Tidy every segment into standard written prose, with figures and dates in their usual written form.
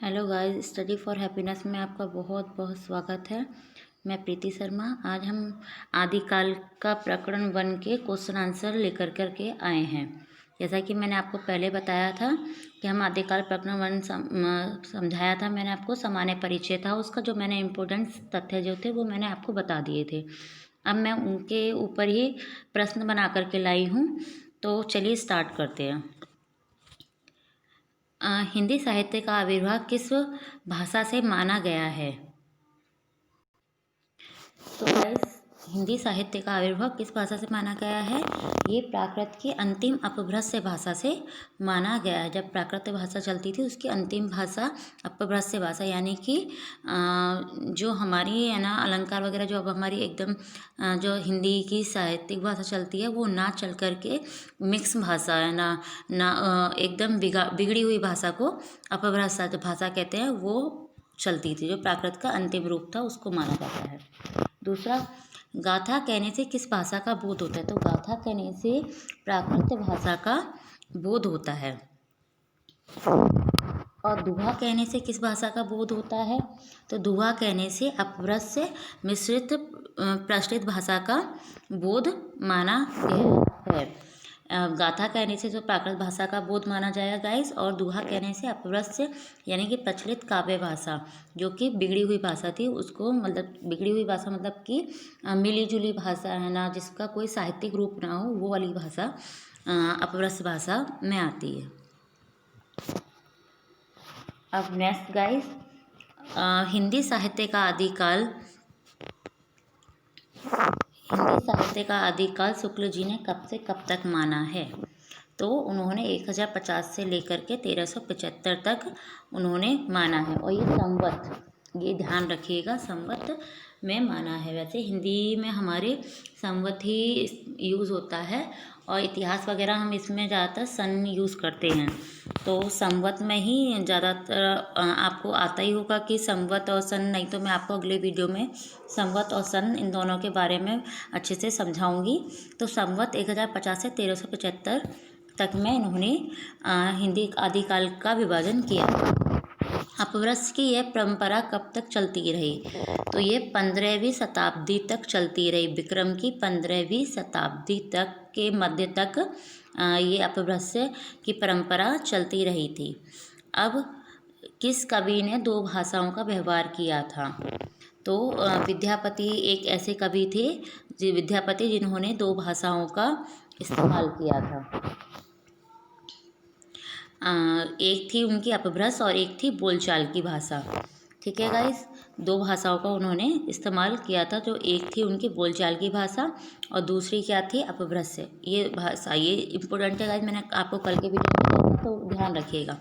Hello guys, study for happiness में आपका बहुत बहुत स्वागत है। मैं प्रीति शर्मा। आज हम आदिकाल का प्रकरण 1 के क्वेश्चन आंसर लेकर करके आए हैं। जैसा कि मैंने आपको पहले बताया था कि हम आदिकाल प्रकरण 1 समझाया था। मैंने आपको सामान्य परिचय था उसका, जो मैंने इम्पोर्टेंट तथ्य जो थे वो मैंने आपको बता दिए थे। अब मैं उनके ऊपर ही प्रश्न बना करके लाई हूँ, तो चलिए स्टार्ट करते हैं। हिंदी साहित्य का आविर्भाव किस भाषा से माना गया है? तो गाइस, हिंदी साहित्य का आविर्भाव किस भाषा से माना गया है? ये प्राकृत की अंतिम अपभ्रंश भाषा से माना गया है। जब प्राकृत भाषा चलती थी उसकी अंतिम भाषा अपभ्रंश भाषा, यानी कि जो हमारी है ना अलंकार वगैरह, जो अब हमारी एकदम जो हिंदी की साहित्यिक भाषा चलती है वो ना चल करके मिक्स भाषा है ना एकदम बिगड़ी हुई भाषा को अपभ्रंश भाषा कहते हैं, वो चलती थी। जो प्राकृत का अंतिम रूप था उसको माना जाता है। दूसरा, गाथा कहने से किस भाषा का बोध होता है? तो गाथा कहने से प्राकृत भाषा का बोध होता है। और दुहा कहने से किस भाषा का बोध होता है? तो दुहा कहने से अपभ्रंश मिश्रित प्रचलित भाषा का बोध माना गया है। गाथा कहने से जो प्राकृत भाषा का बोध माना जाएगा गाइस, और दुहा कहने से अपभ्रंश यानी कि प्रचलित काव्य भाषा, जो कि बिगड़ी हुई भाषा थी उसको, मतलब बिगड़ी हुई भाषा मतलब कि मिली जुली भाषा है ना, जिसका कोई साहित्यिक रूप ना हो, वो वाली भाषा अपभ्रंश भाषा में आती है। अब नेक्स्ट गाइस, हिंदी साहित्य का आदिकाल शुक्ल जी ने कब से कब तक माना है? तो उन्होंने 1050 से लेकर के 1375 तक उन्होंने माना है। और ये संवत, ये ध्यान रखिएगा, संवत में माना है। वैसे हिंदी में हमारे संवत ही यूज़ होता है, और इतिहास वगैरह हम इसमें ज़्यादातर सन यूज़ करते हैं। तो संवत में ही ज़्यादातर आपको आता ही होगा कि संवत और सन, नहीं तो मैं आपको अगले वीडियो में संवत और सन इन दोनों के बारे में अच्छे से समझाऊंगी। तो संवत 1050 से 1375 तक में इन्होंने हिंदी आदिकाल का विभाजन किया। अपभ्रंश की यह परंपरा कब तक चलती रही? तो ये 15वीं शताब्दी तक चलती रही। विक्रम की 15वीं शताब्दी तक के मध्य तक ये अपभ्रंश की परंपरा चलती रही थी। अब किस कवि ने 2 भाषाओं का व्यवहार किया था? तो विद्यापति एक ऐसे कवि थे, विद्यापति जिन्होंने 2 भाषाओं का इस्तेमाल किया था। एक थी उनकी अपभ्रंश और एक थी बोलचाल की भाषा। ठीक है गाइस, 2 भाषाओं का उन्होंने इस्तेमाल किया था। जो एक थी उनकी बोलचाल की भाषा और दूसरी क्या थी? अपभ्रंश। ये भाषा, ये इम्पोर्टेंट है गाइस, मैंने आपको कल के वीडियो में बताया था, तो ध्यान रखिएगा।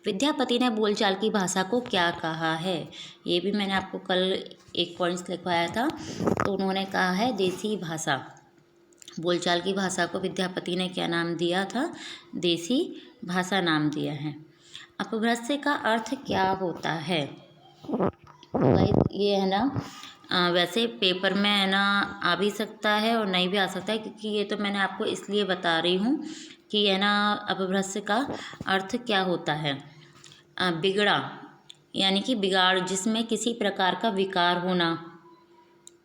विद्यापति ने बोलचाल की भाषा को क्या कहा है? ये भी मैंने आपको कल एक पॉइंट्स लिखवाया था। तो उन्होंने कहा है देसी भाषा। बोलचाल की भाषा को विद्यापति ने क्या नाम दिया था? देसी भाषा नाम दिया है। अपभ्रंश का अर्थ क्या होता है? ये है ना, वैसे पेपर में है ना आ भी सकता है और नहीं भी आ सकता है, क्योंकि ये तो मैंने आपको इसलिए बता रही हूँ कि है ना अपभ्रंश का अर्थ क्या होता है। बिगड़ा यानी कि बिगाड़, जिसमें किसी प्रकार का विकार होना।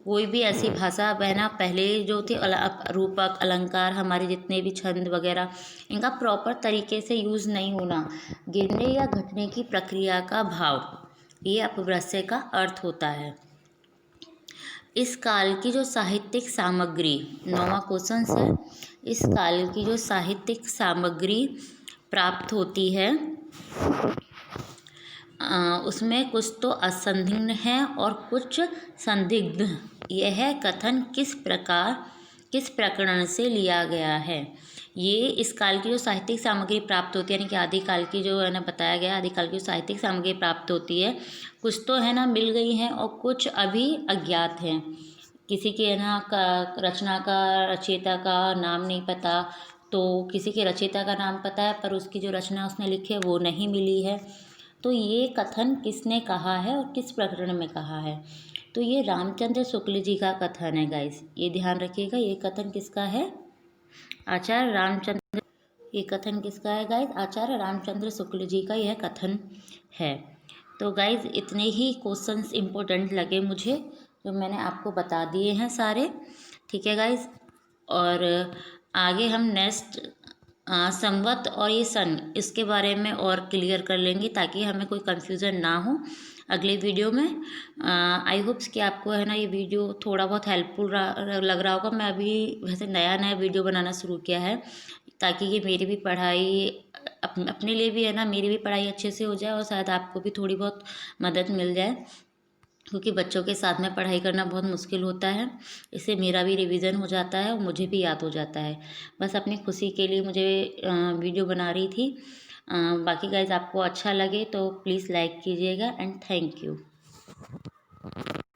कोई भी ऐसी भाषा बहना पहले जो थी रूपक अलंकार, हमारे जितने भी छंद वगैरह, इनका प्रॉपर तरीके से यूज़ नहीं होना। गिरने या घटने की प्रक्रिया का भाव, ये अपभ्रंश का अर्थ होता है। इस काल की जो साहित्यिक सामग्री, 9वां क्वेश्चन है, इस काल की जो साहित्यिक सामग्री प्राप्त होती है उसमें कुछ तो असंदिग्ध है और कुछ संदिग्ध। यह कथन किस प्रकरण से लिया गया है? ये इस काल की जो साहित्यिक सामग्री प्राप्त होती है, यानी कि आदिकाल की जो है ना बताया गया, आदिकाल की जो साहित्यिक सामग्री प्राप्त होती है, कुछ तो है ना मिल गई हैं और कुछ अभी अज्ञात हैं। किसी के है ना रचना का, रचयिता का नाम नहीं पता, तो किसी के रचयिता का नाम पता है पर उसकी जो रचना उसने लिखी है वो नहीं मिली है। तो ये कथन किसने कहा है और किस प्रकरण में कहा है? तो ये रामचंद्र शुक्ल जी का कथन है गाइस, ये ध्यान रखिएगा। ये कथन किसका है? आचार्य रामचंद्र। ये कथन किसका है गाइस? आचार्य रामचंद्र शुक्ल जी का यह कथन है। तो गाइज़ इतने ही क्वेश्चंस इम्पोर्टेंट लगे मुझे, जो मैंने आपको बता दिए हैं सारे। ठीक है गाइज़, और आगे हम नेक्स्ट संवत और ये सन, इसके बारे में और क्लियर कर लेंगे ताकि हमें कोई कंफ्यूजन ना हो अगले वीडियो में। आई होप्स कि आपको है ना ये वीडियो थोड़ा बहुत हेल्पफुल लग रहा होगा। मैं अभी वैसे नया नया वीडियो बनाना शुरू किया है ताकि ये मेरी भी पढ़ाई अपने लिए भी है ना, मेरी भी पढ़ाई अच्छे से हो जाए और शायद आपको भी थोड़ी बहुत मदद मिल जाए, क्योंकि बच्चों के साथ में पढ़ाई करना बहुत मुश्किल होता है। इससे मेरा भी रिवीजन हो जाता है और मुझे भी याद हो जाता है। बस अपनी खुशी के लिए मुझे वीडियो बना रही थी। बाकी गाइज आपको अच्छा लगे तो प्लीज़ लाइक कीजिएगा एंड थैंक यू।